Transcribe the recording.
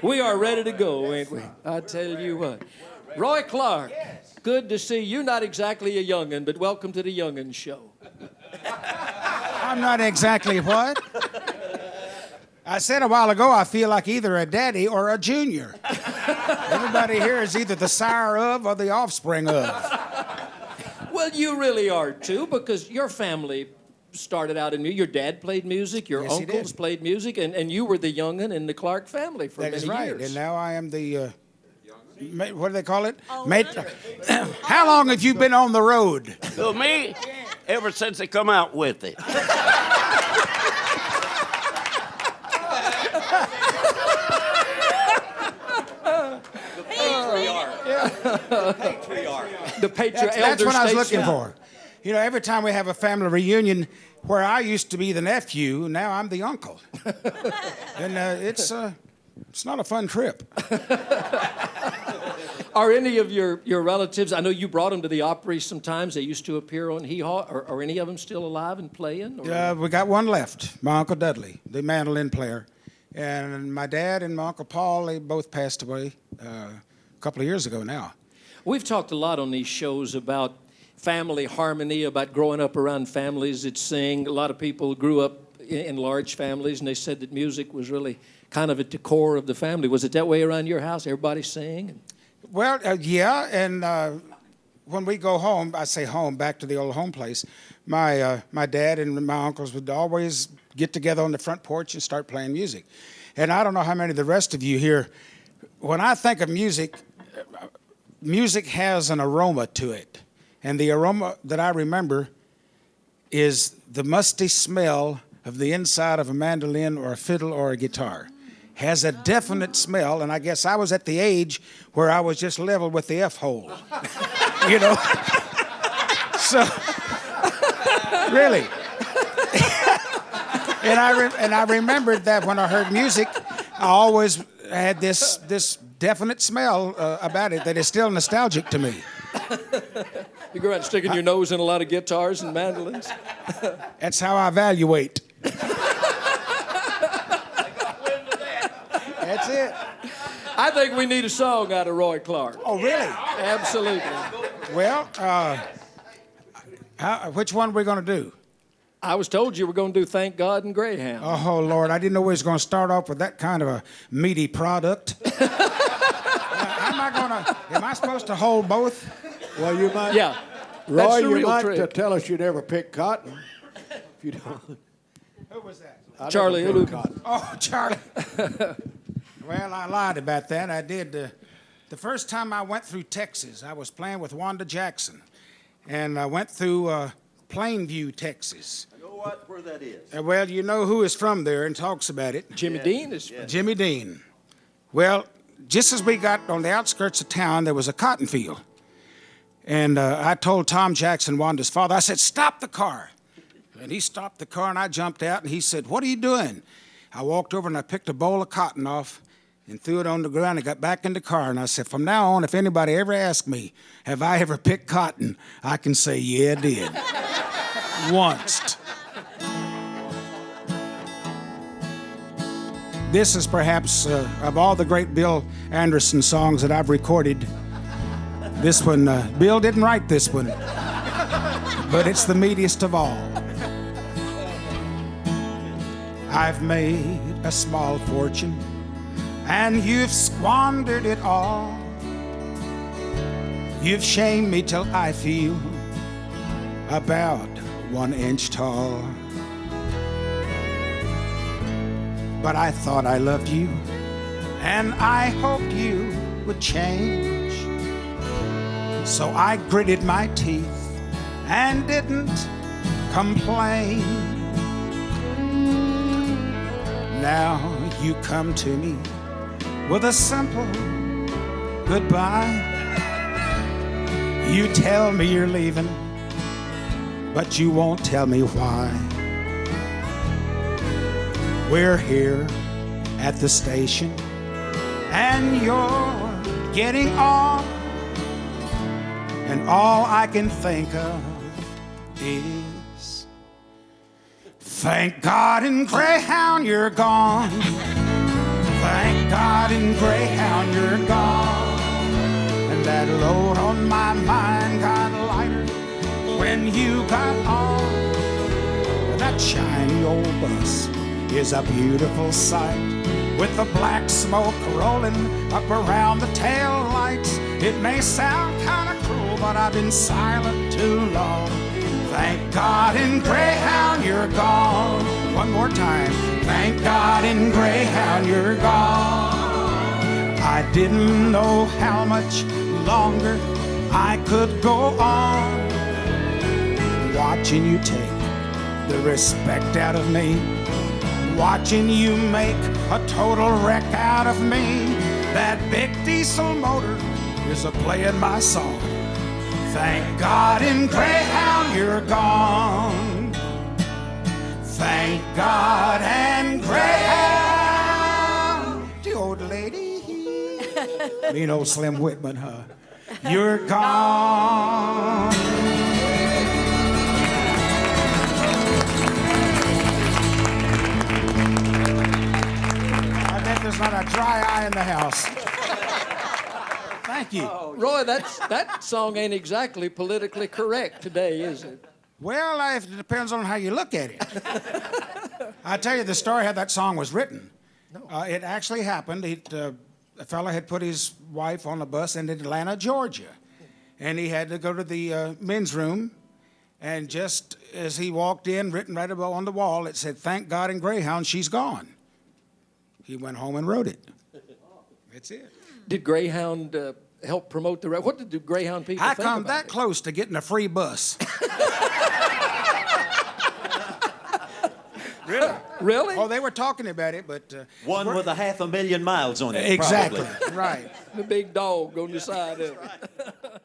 We are ready to go, ain't we? I tell you what. Roy Clark, good to see you. Not exactly a young'un, but welcome to the Young'un Show. I'm not exactly what? I said a while ago I feel like either a daddy or a junior. Everybody here is either the sire of or the offspring of. Well, you really are, too, because your family started out in music. Your dad played music, your Yes, he uncles did. played music, and you were the young'un in the Clark family for That many is right. years. And now I am the, what do they call it? How long have you been on the road? So me, ever since they come out with it. The patriarch. That's what I was looking for. You know, every time we have a family reunion where I used to be the nephew, now I'm the uncle. And it's not a fun trip. Are any of your relatives, I know you brought them to the Opry sometimes. They used to appear on Hee Haw. Are any of them still alive and playing? We got one left, my Uncle Dudley, the mandolin player. And my dad and my Uncle Paul, they both passed away a couple of years ago now. We've talked a lot on these shows about family harmony, about growing up around families that sing. A lot of people grew up in large families, and they said that music was really kind of at the core of the family. Was it that way around your house? Everybody sing? Well, yeah, and when we go home, I say home, back to the old home place, my dad and my uncles would always get together on the front porch and start playing music. And I don't know how many of the rest of you here, when I think of music, music has an aroma to it. And the aroma that I remember is the musty smell of the inside of a mandolin or a fiddle or a guitar. Has a definite smell, and I guess I was at the age where I was just level with the F-hole. You know? So, really. And I remembered that when I heard music, I always had this definite smell about it that is still nostalgic to me. You go around sticking your nose in a lot of guitars and mandolins? That's how I evaluate. That's it. I think we need a song out of Roy Clark. Oh, really? Absolutely. Well, which one are we going to do? I was told you were going to do Thank God and Greyhound. Oh, Lord, I didn't know we was going to start off with that kind of a meaty product. Am I supposed to hold both? Well, you might. Yeah. Roy, That's the you real might trick. tell us you never picked cotton. If you don't. Who was that? I Charlie never picked Ulu. cotton. Oh, Charlie. Well, I lied about that. I did. The first time I went through Texas, I was playing with Wanda Jackson. And I went through Plainview, Texas. You know what? Where that is? Well, you know who is from there and talks about it. Jimmy Dean is. Jimmy Dean. Well, just as we got on the outskirts of town, there was a cotton field. And I told Tom Jackson, Wanda's father, I said, stop the car. And he stopped the car, and I jumped out, and he said, what are you doing? I walked over, and I picked a bowl of cotton off and threw it on the ground and got back in the car. And I said, from now on, if anybody ever asks me, have I ever picked cotton, I can say, yeah, I did. Once. This is perhaps, of all the great Bill Anderson songs that I've recorded, this one, Bill didn't write this one, but it's the meatiest of all. I've made a small fortune, and you've squandered it all. You've shamed me till I feel about 1 inch tall. But I thought I loved you, and I hoped you would change. So I gritted my teeth and didn't complain. Now you come to me with a simple goodbye. You tell me you're leaving, but you won't tell me why. We're here at the station, and you're getting off, and all I can think of is, thank God in Greyhound you're gone. Thank God in Greyhound you're gone. And that load on my mind got lighter when you got on. That shiny old bus is a beautiful sight, with the black smoke rolling up around the tail lights. It may sound kind of cruel, but I've been silent too long. Thank God in Greyhound you're gone. One more time. Thank God in Greyhound you're gone. I didn't know how much longer I could go on, watching you take the respect out of me, watching you make a total wreck out of me. That big diesel motor is a-playing my song. Thank God in Greyhound you're gone. Thank God and Greyhound. The old lady, mean old Slim Whitman, huh? You're gone. There's not a dry eye in the house. Thank you. Roy, that song ain't exactly politically correct today, is it? Well, it depends on how you look at it. I'll tell you the story how that song was written. No. It actually happened. A fella had put his wife on a bus in Atlanta, Georgia. And he had to go to the men's room. And just as he walked in, written right above on the wall, it said, "Thank God in Greyhound, she's gone." He went home and wrote it. That's it. Did Greyhound help promote the... What did the Greyhound people think about it? I come that close to getting a free bus. Really? Really? Oh, they were talking about it, but... One with 500,000 miles on it. Exactly, Probably. right. The big dog on the side of it.